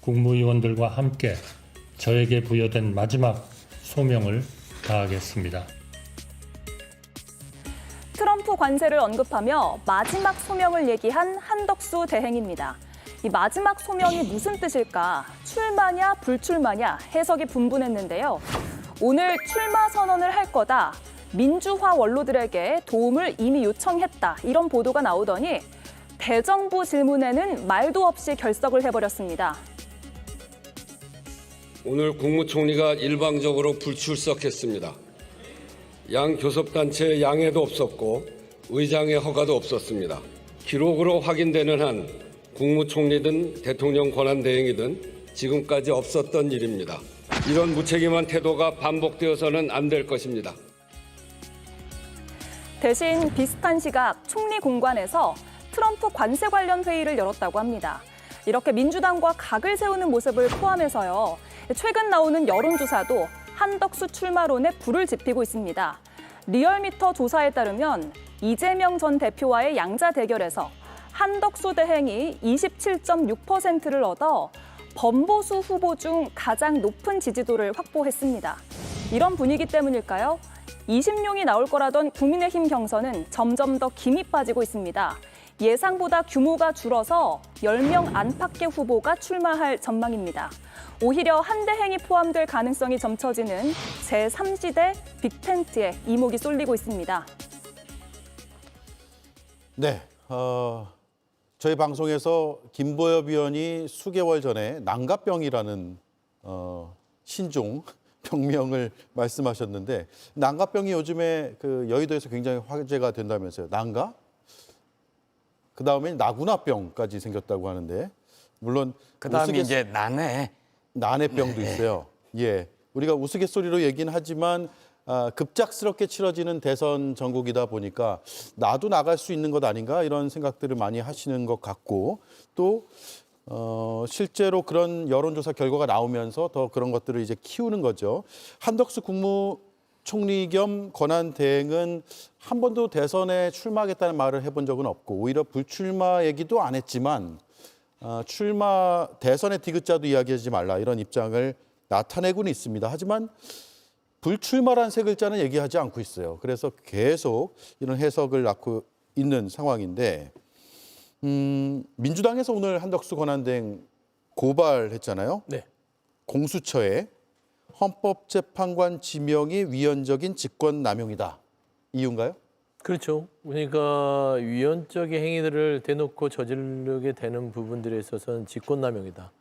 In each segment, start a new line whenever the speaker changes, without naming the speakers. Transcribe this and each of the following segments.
국무위원들과 함께 저에게 부여된 마지막 소명을 다하겠습니다.
트럼프 관세를 언급하며 마지막 소명을 얘기한 한덕수 대행입니다. 이 마지막 소명이 무슨 뜻일까? 출마냐 불출마냐 해석이 분분했는데요. 오늘 출마 선언을 할 거다. 민주화 원로들에게 도움을 이미 요청했다. 이런 보도가 나오더니 대정부 질문에는 말도 없이 결석을 해버렸습니다.
오늘 국무총리가 일방적으로 불출석했습니다. 양 교섭단체의 양해도 없었고 의장의 허가도 없었습니다. 기록으로 확인되는 한 국무총리든 대통령 권한대행이든 지금까지 없었던 일입니다. 이런 무책임한 태도가 반복되어서는 안 될 것입니다.
대신 비슷한 시각 총리 공관에서 트럼프 관세 관련 회의를 열었다고 합니다. 이렇게 민주당과 각을 세우는 모습을 포함해서요. 최근 나오는 여론조사도 한덕수 출마론에 불을 지피고 있습니다. 리얼미터 조사에 따르면 이재명 전 대표와의 양자 대결에서 한덕수 대행이 27.6%를 얻어 범보수 후보 중 가장 높은 지지도를 확보했습니다. 이런 분위기 때문일까요? 20명이 나올 거라던 국민의힘 경선은 점점 더 김이 빠지고 있습니다. 예상보다 규모가 줄어서 10명 안팎의 후보가 출마할 전망입니다. 오히려 한 대행이 포함될 가능성이 점쳐지는 제3지대 빅텐트에 이목이 쏠리고 있습니다.
네, 저희 방송에서 김보엽 의원이 수개월 전에 난가병이라는 신종 병명을 말씀하셨는데 난가병이 요즘에 그 여의도에서 굉장히 화제가 된다면서요. 난가? 그 다음에 나구나병까지 생겼다고 하는데 물론
그다음에 이제
난해병도 있어요. 예, 우리가 우스갯소리로 얘기는 하지만 급작스럽게 치러지는 대선 전국이다 보니까 나도 나갈 수 있는 것 아닌가 이런 생각들을 많이 하시는 것 같고 또 실제로 그런 여론조사 결과가 나오면서 더 그런 것들을 이제 키우는 거죠. 한덕수 국무총리 겸 권한대행은 한 번도 대선에 출마하겠다는 말을 해본 적은 없고 오히려 불출마 얘기도 안 했지만 출마 대선의 디귿자도 이야기하지 말라 이런 입장을 나타내고는 있습니다. 하지만 불출마란 세 글자는 얘기하지 않고 있어요. 그래서 계속 이런 해석을 낳고 있는 상황인데 민주당에서 오늘 한덕수 권한대행 고발했잖아요.
네.
공수처에 헌법재판관 지명이 위헌적인 직권남용이다. 이유인가요?
그렇죠. 그러니까 위헌적인 행위들을 대놓고 저지르게 되는 부분들에 있어서는 직권남용이다.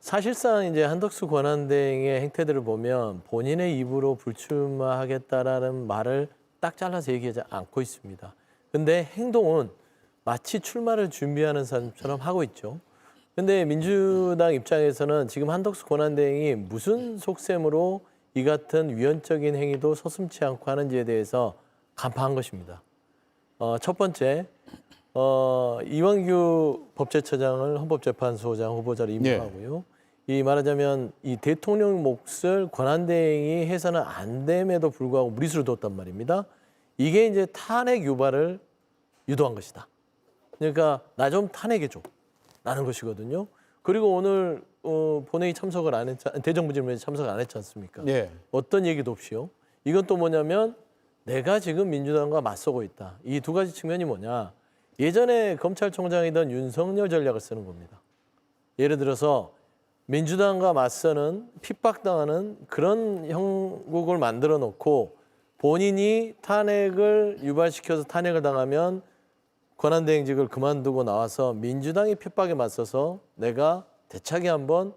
사실상 이제 한덕수 권한대행의 행태들을 보면 본인의 입으로 불출마하겠다라는 말을 딱 잘라서 얘기하지 않고 있습니다. 근데 행동은 마치 출마를 준비하는 사람처럼 하고 있죠. 근데 민주당 입장에서는 지금 한덕수 권한대행이 무슨 속셈으로 이 같은 위헌적인 행위도 서슴지 않고 하는지에 대해서 간파한 것입니다. 첫 번째, 이완규 법제처장을 헌법재판소장 후보자로 임명하고요. 이 말하자면 이 대통령 몫을 권한대행이 해서는 안 됨에도 불구하고 무리수를 뒀단 말입니다. 이게 이제 탄핵 유발을 유도한 것이다. 그러니까 나 좀 탄핵해줘 라는 것이거든요. 그리고 오늘 본회의 참석을 안 했지, 대정부 질문에 참석을 안 했지 않습니까?
네.
어떤 얘기도 없이요. 이건 또 뭐냐면 내가 지금 민주당과 맞서고 있다. 이 두 가지 측면이 뭐냐. 예전에 검찰총장이던 윤석열 전략을 쓰는 겁니다. 예를 들어서 민주당과 맞서는 핍박당하는 그런 형국을 만들어 놓고 본인이 탄핵을 유발시켜서 탄핵을 당하면 권한대행직을 그만두고 나와서 민주당의 핍박에 맞서서 내가 대차게 한번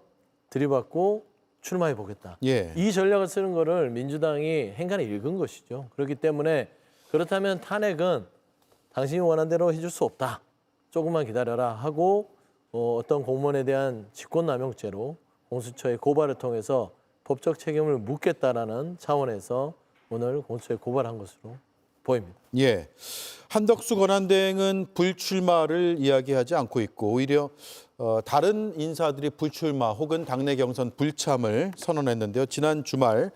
들이받고 출마해 보겠다.
예.
이 전략을 쓰는 거를 민주당이 행간에 읽은 것이죠. 그렇기 때문에 그렇다면 탄핵은 당신이 원한 대로 해줄 수 없다. 조금만 기다려라 하고 어떤 공무원에 대한 직권남용죄로 공수처의 고발을 통해서 법적 책임을 묻겠다라는 차원에서 오늘 공수처에 고발한 것으로 보입니다.
예. 한덕수 권한대행은 불출마를 이야기하지 않고 있고 오히려 다른 인사들이 불출마 혹은 당내 경선 불참을 선언했는데요. 지난 주말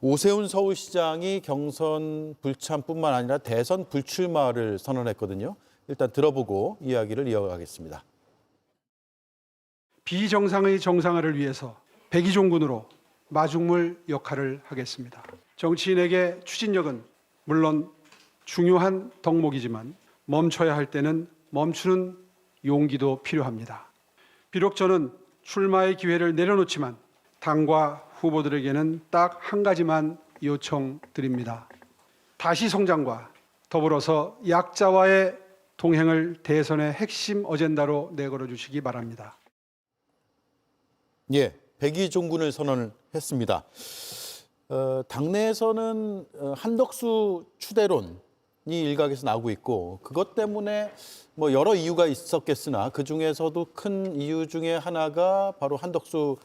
오세훈 서울시장이 경선 불참뿐만 아니라 대선 불출마를 선언했거든요. 일단 들어보고 이야기를 이어가겠습니다.
비정상의 정상화를 위해서 백의종군으로 마중물 역할을 하겠습니다. 정치인에게 추진력은 물론 중요한 덕목이지만 멈춰야 할 때는 멈추는 용기도 필요합니다. 비록 저는 출마의 기회를 내려놓지만 당과 후보들에게는 딱 한 가지만 요청드립니다. 다시 성장과 더불어서 약자와의 동행을 대선의 핵심 어젠다로 내걸어 주시기 바랍니다.
예, 백의종군을 선언을 했습니다. 당내에서는 한덕수 추대론이 일각에서 나오고 있고 그것 때문에 뭐 여러 이유가 있었겠으나 그 중에서도 큰 이유 중에 하나가 바로 한덕수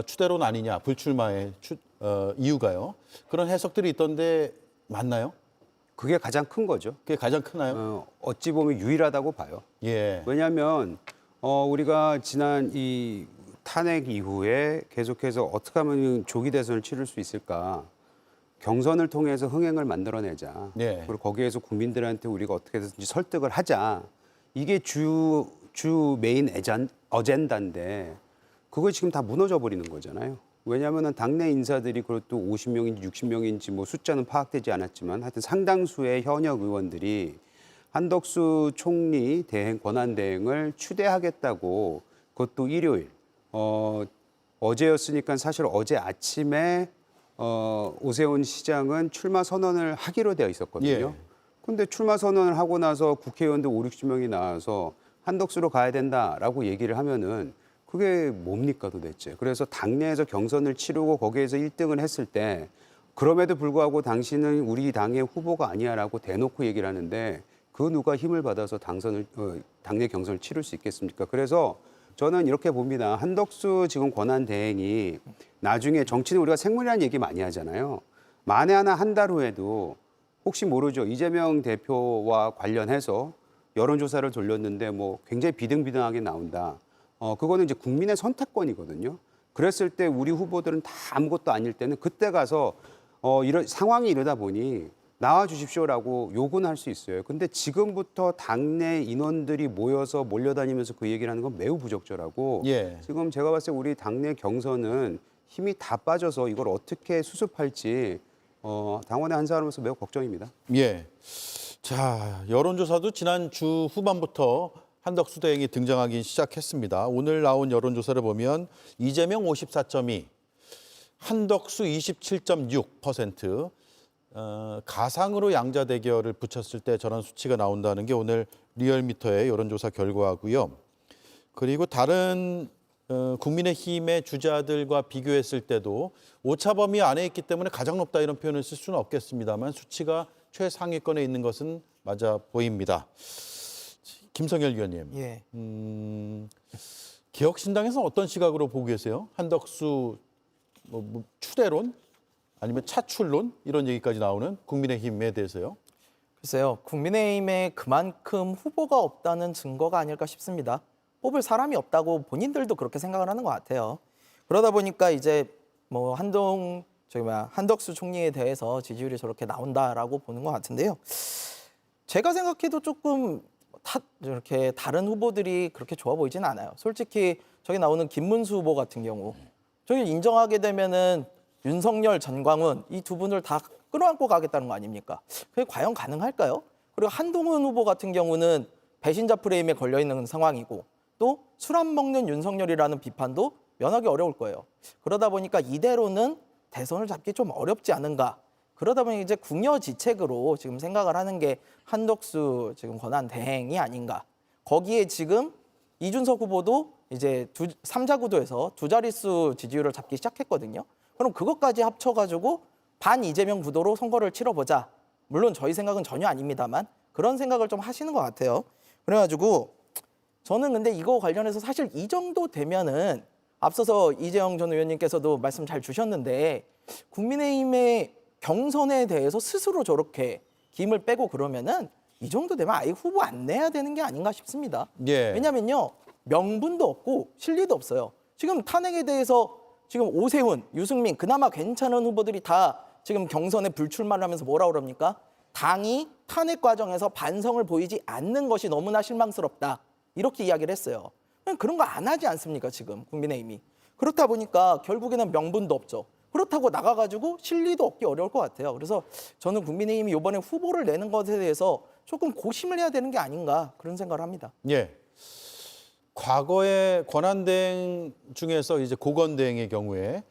추대론 아니냐, 불출마의 이유가요. 그런 해석들이 있던데 맞나요?
그게 가장 큰 거죠.
그게 가장 크나요?
어찌 보면 유일하다고 봐요.
예.
왜냐하면 우리가 지난 이 탄핵 이후에 계속해서 어떻게 하면 조기 대선을 치를 수 있을까? 경선을 통해서 흥행을 만들어내자.
네.
그리고 거기에서 국민들한테 우리가 어떻게든지 설득을 하자. 이게 주 메인 어젠다인데 그거 지금 다 무너져 버리는 거잖아요. 왜냐하면 당내 인사들이 그것도 50명인지 60명인지 뭐 숫자는 파악되지 않았지만 하여튼 상당수의 현역 의원들이 한덕수 총리 대행 권한 대행을 추대하겠다고 그것도 일요일 어제였으니까 사실 어제 아침에 오세훈 시장은 출마 선언을 하기로 되어 있었거든요. 그런데 출마 선언을 하고 나서 국회의원들 5, 60명이 나와서 한덕수로 가야 된다라고 얘기를 하면은 그게 뭡니까 도대체. 그래서 당내에서 경선을 치르고 거기에서 1등을 했을 때 그럼에도 불구하고 당신은 우리 당의 후보가 아니야라고 대놓고 얘기를 하는데 그 누가 힘을 받아서 당내 경선을 치를 수 있겠습니까? 그래서 저는 이렇게 봅니다. 한덕수 지금 권한 대행이 나중에 정치는 우리가 생물이라는 얘기 많이 하잖아요. 만에 하나 한 달 후에도 혹시 모르죠. 이재명 대표와 관련해서 여론조사를 돌렸는데 뭐 굉장히 비등비등하게 나온다. 그거는 이제 국민의 선택권이거든요. 그랬을 때 우리 후보들은 다 아무것도 아닐 때는 그때 가서 이런 상황이 이러다 보니 나와 주십시오라고 요구는 할 수 있어요. 근데 지금부터 당내 인원들이 모여서 몰려다니면서 그 얘기를 하는 건 매우 부적절하고 지금 제가 봤을 때 우리 당내 경선은 힘이 다 빠져서 이걸 어떻게 수습할지 당원의 한 사람으로서 매우 걱정입니다.
예. 자, 여론조사도 지난 주 후반부터 한덕수 대행이 등장하기 시작했습니다. 오늘 나온 여론조사를 보면 이재명 54.2, 한덕수 27.6%, 가상으로 양자 대결을 붙였을 때 저런 수치가 나온다는 게 오늘 리얼미터의 여론조사 결과고요. 그리고 다른 국민의힘의 주자들과 비교했을 때도 오차 범위 안에 있기 때문에 가장 높다 이런 표현을 쓸 수는 없겠습니다만 수치가 최상위권에 있는 것은 맞아 보입니다. 김성열 위원님,
예.
개혁신당에서는 어떤 시각으로 보고 계세요? 한덕수 추대론 아니면 차출론 이런 얘기까지 나오는 국민의힘에 대해서요?
글쎄요. 국민의힘에 그만큼 후보가 없다는 증거가 아닐까 싶습니다. 뽑을 사람이 없다고 본인들도 그렇게 생각을 하는 것 같아요. 그러다 보니까 이제 뭐 한덕수 총리에 대해서 지지율이 저렇게 나온다라고 보는 것 같은데요. 제가 생각해도 조금 이렇게 다른 후보들이 그렇게 좋아 보이진 않아요. 솔직히 저기 나오는 김문수 후보 같은 경우 저기 인정하게 되면은 윤석열, 전광훈 이 두 분을 다 끌어안고 가겠다는 거 아닙니까? 그게 과연 가능할까요? 그리고 한동훈 후보 같은 경우는 배신자 프레임에 걸려 있는 상황이고 또 술 안 먹는 윤석열이라는 비판도 면하기 어려울 거예요. 그러다 보니까 이대로는 대선을 잡기 좀 어렵지 않은가. 그러다 보니 이제 궁여지책으로 지금 생각을 하는 게 한덕수 지금 권한 대행이 아닌가. 거기에 지금 이준석 후보도 이제 3자 구도에서 두 자릿수 지지율을 잡기 시작했거든요. 그럼 그것까지 합쳐가지고 반 이재명 구도로 선거를 치러보자. 물론 저희 생각은 전혀 아닙니다만 그런 생각을 좀 하시는 것 같아요. 그래가지고 저는 근데 이거 관련해서 사실 이 정도 되면은 앞서서 이재영 전 의원님께서도 말씀 잘 주셨는데 국민의힘의 경선에 대해서 스스로 저렇게 김을 빼고 그러면은 이 정도 되면 아예 후보 안 내야 되는 게 아닌가 싶습니다. 왜냐면요. 명분도 없고 실리도 없어요. 지금 탄핵에 대해서 지금 오세훈, 유승민 그나마 괜찮은 후보들이 다 지금 경선에 불출마를 하면서 뭐라 그럽니까? 당이 탄핵 과정에서 반성을 보이지 않는 것이 너무나 실망스럽다. 이렇게 이야기를 했어요. 그런 거 안 하지 않습니까, 지금 국민의힘이. 그렇다 보니까 결국에는 명분도 없죠. 그렇다고 나가가지고 실리도 얻기 어려울 것 같아요. 그래서 저는 국민의힘이 이번에 후보를 내는 것에 대해서 조금 고심을 해야 되는 게 아닌가 그런 생각을 합니다.
예. 과거의 권한대행 중에서 이제 고건대행의 경우에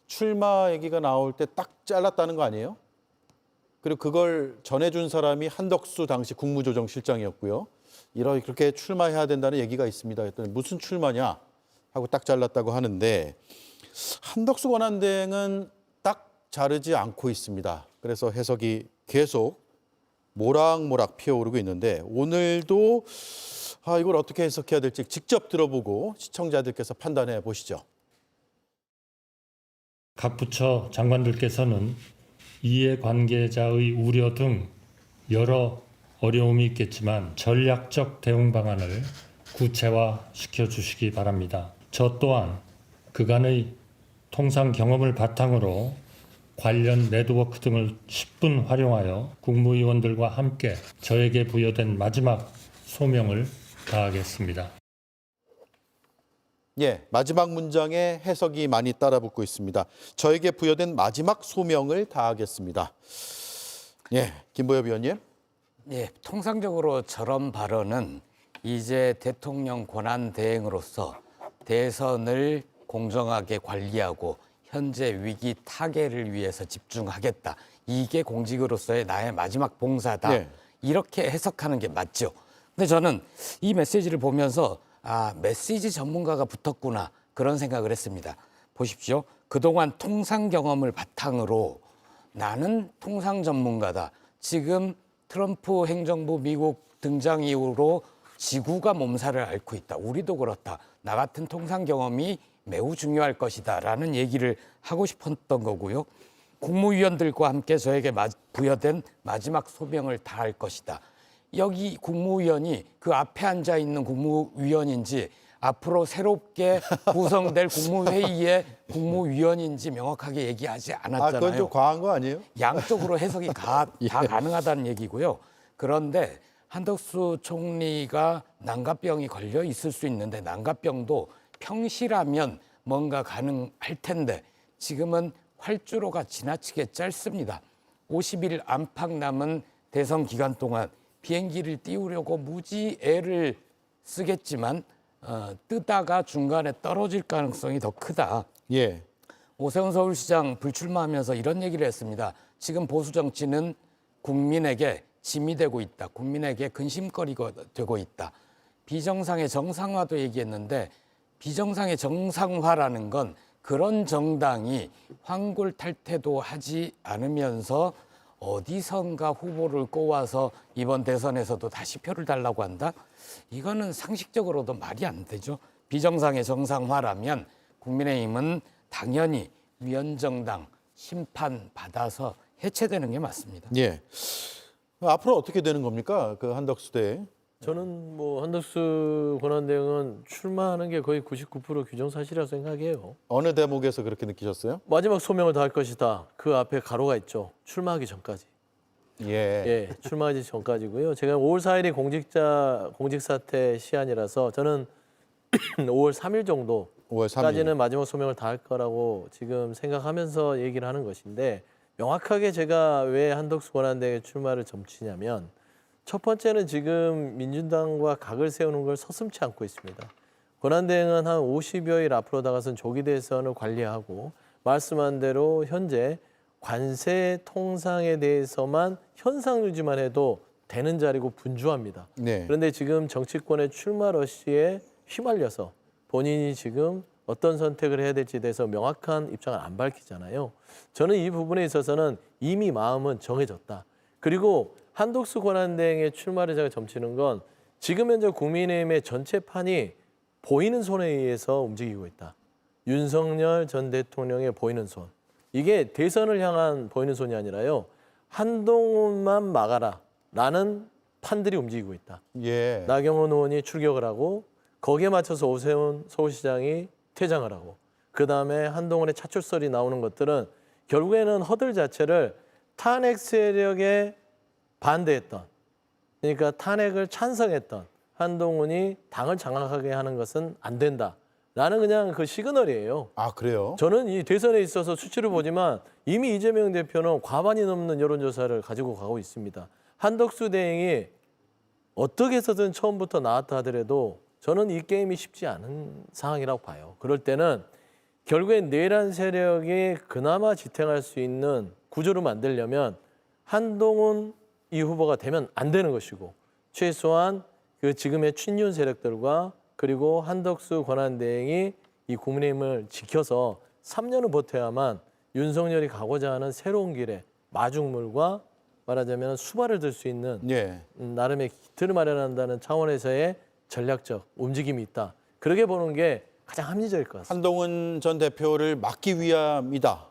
출마 얘기가 나올 때 딱 잘랐다는 거 아니에요? 그리고 그걸 전해준 사람이 한덕수 당시 국무조정실장이었고요. 그렇게 출마해야 된다는 얘기가 있습니다. 그랬더니 무슨 출마냐 하고 딱 잘랐다고 하는데 한덕수 권한대행은 딱 자르지 않고 있습니다. 그래서 해석이 계속 모락모락 피어오르고 있는데 오늘도 이걸 어떻게 해석해야 될지 직접 들어보고 시청자들께서 판단해 보시죠.
각 부처 장관들께서는 이해관계자의 우려 등 여러 어려움이 있겠지만 전략적 대응 방안을 구체화시켜 주시기 바랍니다. 저 또한 그간의 통상 경험을 바탕으로 관련 네트워크 등을 10분 활용하여 국무위원들과 함께 저에게 부여된 마지막 소명을 다하겠습니다.
예, 마지막 문장에 해석이 많이 따라붙고 있습니다. 저에게 부여된 마지막 소명을 다하겠습니다. 예, 김보엽 위원님.
예, 통상적으로 저런 발언은 이제 대통령 권한 대행으로서 대선을 공정하게 관리하고 현재 위기 타개를 위해서 집중하겠다. 이게 공직으로서의 나의 마지막 봉사다.
네.
이렇게 해석하는 게 맞죠. 근데 저는 이 메시지를 보면서 메시지 전문가가 붙었구나 그런 생각을 했습니다. 보십시오. 그동안 통상 경험을 바탕으로 나는 통상 전문가다. 지금 트럼프 행정부 미국 등장 이후로 지구가 몸살을 앓고 있다. 우리도 그렇다. 나 같은 통상 경험이 매우 중요할 것이다. 라는 얘기를 하고 싶었던 거고요. 국무위원들과 함께 저에게 부여된 마지막 소명을 다할 것이다. 여기 국무위원이 그 앞에 앉아 있는 국무위원인지 앞으로 새롭게 구성될 국무회의의 국무위원인지 명확하게 얘기하지 않았잖아요.
그건 좀 과한 거 아니에요?
양쪽으로 해석이 다
예.
가능하다는 얘기고요. 그런데 한덕수 총리가 난각병이 걸려 있을 수 있는데 난각병도 평시라면 뭔가 가능할 텐데 지금은 활주로가 지나치게 짧습니다. 50일 안팎 남은 대선 기간 동안 비행기를 띄우려고 무지 애를 쓰겠지만 뜨다가 중간에 떨어질 가능성이 더 크다.
예.
오세훈 서울시장 불출마하면서 이런 얘기를 했습니다. 지금 보수 정치는 국민에게 짐이 되고 있다. 국민에게 근심거리가 되고 있다. 비정상의 정상화도 얘기했는데 비정상의 정상화라는 건 그런 정당이 황골탈퇴도 하지 않으면서 어디선가 후보를 꼽아서 이번 대선에서도 다시 표를 달라고 한다? 이거는 상식적으로도 말이 안 되죠. 비정상의 정상화라면 국민의힘은 당연히 위원정당 심판받아서 해체되는 게 맞습니다.
예. 앞으로 어떻게 되는 겁니까? 그 한덕수 대행.
저는 뭐 한덕수 권한대행은 출마하는 게 거의 99% 규정사실이라고 생각해요.
어느 대목에서 그렇게 느끼셨어요?
마지막 소명을 다할 것이다. 그 앞에 가로가 있죠. 출마하기 전까지.
예.
예, 출마하기 전까지고요. 제가 5월 4일이 공직사퇴 시한이라서 저는 5월 3일
5월 3일.
정도까지는 마지막 소명을 다할 거라고 지금 생각하면서 얘기를 하는 것인데 명확하게 제가 왜 한덕수 권한대행의 출마를 점치냐면 첫 번째는 지금 민주당과 각을 세우는 걸 서슴지 않고 있습니다. 권한대행은 한 50여일 앞으로 다가선 조기 대선을 관리하고 말씀한 대로 현재 관세 통상에 대해서만 현상 유지만 해도 되는 자리고 분주합니다.
네.
그런데 지금 정치권의 출마 러시에 휘말려서 본인이 지금 어떤 선택을 해야 될지에 대해서 명확한 입장을 안 밝히잖아요. 저는 이 부분에 있어서는 이미 마음은 정해졌다. 그리고 한덕수 권한대행의 출마를 제가 점치는 건 지금 현재 국민의힘의 전체 판이 보이는 손에 의해서 움직이고 있다. 윤석열 전 대통령의 보이는 손. 이게 대선을 향한 보이는 손이 아니라요. 한동훈만 막아라 라는 판들이 움직이고 있다.
예.
나경원 의원이 출격을 하고 거기에 맞춰서 오세훈 서울시장이 퇴장을 하고 그다음에 한동훈의 차출설이 나오는 것들은 결국에는 허들 자체를 탄핵 세력에 반대했던 그러니까 탄핵을 찬성했던 한동훈이 당을 장악하게 하는 것은 안 된다. 라는 그냥 그 시그널이에요.
아, 그래요?
저는 이 대선에 있어서 수치를 보지만 이미 이재명 대표는 과반이 넘는 여론조사를 가지고 가고 있습니다. 한덕수 대행이 어떻게 해서든 처음부터 나왔다 하더라도 저는 이 게임이 쉽지 않은 상황이라고 봐요. 그럴 때는 결국엔 내란 세력이 그나마 지탱할 수 있는 구조를 만들려면 한동훈 이 후보가 되면 안 되는 것이고 최소한 그 지금의 친윤 세력들과 그리고 한덕수 권한대행이 이 국민의힘을 지켜서 3년을 버텨야만 윤석열이 가고자 하는 새로운 길에 마중물과 말하자면 수발을 들 수 있는
예.
나름의 기틀을 마련한다는 차원에서의 전략적 움직임이 있다. 그렇게 보는 게 가장 합리적일 것 같습니다.
한동훈 전 대표를 막기 위함이다.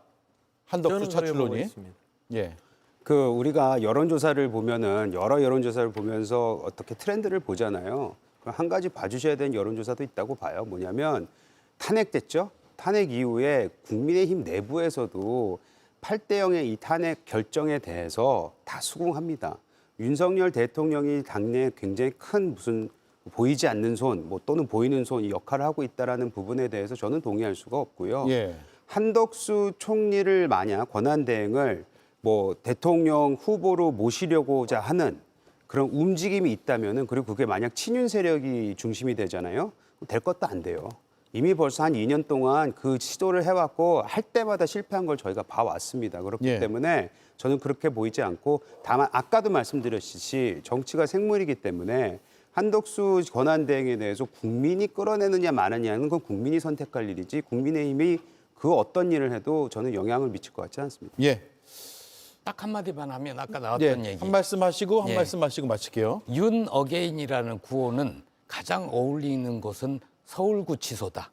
한덕수
저는 그렇게 보고
차출론이.
있습니다.
예.
그 우리가 여론조사를 보면은 여러 여론조사를 보면서 어떻게 트렌드를 보잖아요. 그럼 한 가지 봐주셔야 되는 여론조사도 있다고 봐요. 뭐냐면 탄핵됐죠. 탄핵 이후에 국민의힘 내부에서도 8대0의 이 탄핵 결정에 대해서 다 수긍합니다. 윤석열 대통령이 당내에 굉장히 큰 무슨 보이지 않는 손, 뭐 또는 보이는 손 이 역할을 하고 있다라는 부분에 대해서 저는 동의할 수가 없고요.
예.
한덕수 총리를 만약 권한대행을 뭐 대통령 후보로 모시려고자 하는 그런 움직임이 있다면은 그리고 그게 만약 친윤 세력이 중심이 되잖아요. 될 것도 안 돼요. 이미 벌써 한 2년 동안 그 시도를 해왔고 할 때마다 실패한 걸 저희가 봐왔습니다. 그렇기
예.
때문에 저는 그렇게 보이지 않고 다만 아까도 말씀드렸듯이 정치가 생물이기 때문에 한덕수 권한대행에 대해서 국민이 끌어내느냐 마느냐는 건 국민이 선택할 일이지 국민의힘이 그 어떤 일을 해도 저는 영향을 미칠 것 같지 않습니다.
예.
딱 한마디만 하면 아까
예.
나왔던 얘기.
한 말씀 하시고 한
예.
말씀 하시고 마칠게요.
윤 어게인이라는 구호는 가장 어울리는 곳은 서울구치소다.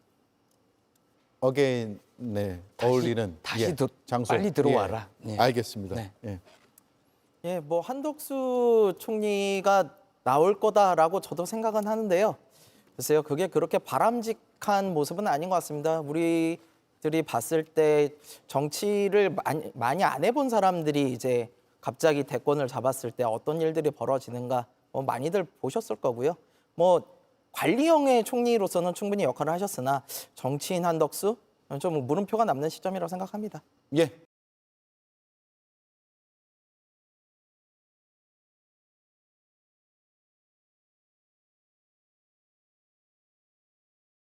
어게인 네. 어울리는
다시
예. 장소.
빨리 들어와라.
예.
예.
알겠습니다.
네.
예.
예, 뭐 한덕수 총리가 나올 거다라고 저도 생각은 하는데요. 글쎄요, 그게 그렇게 바람직한 모습은 아닌 것 같습니다. 우리들이 봤을 때 정치를 많이 안 해본 사람들이 이제 갑자기 대권을 잡았을 때 어떤 일들이 벌어지는가 뭐 많이들 보셨을 거고요. 뭐 관리형의 총리로서는 충분히 역할을 하셨으나 정치인 한덕수 좀 물음표가 남는 시점이라고 생각합니다.
예.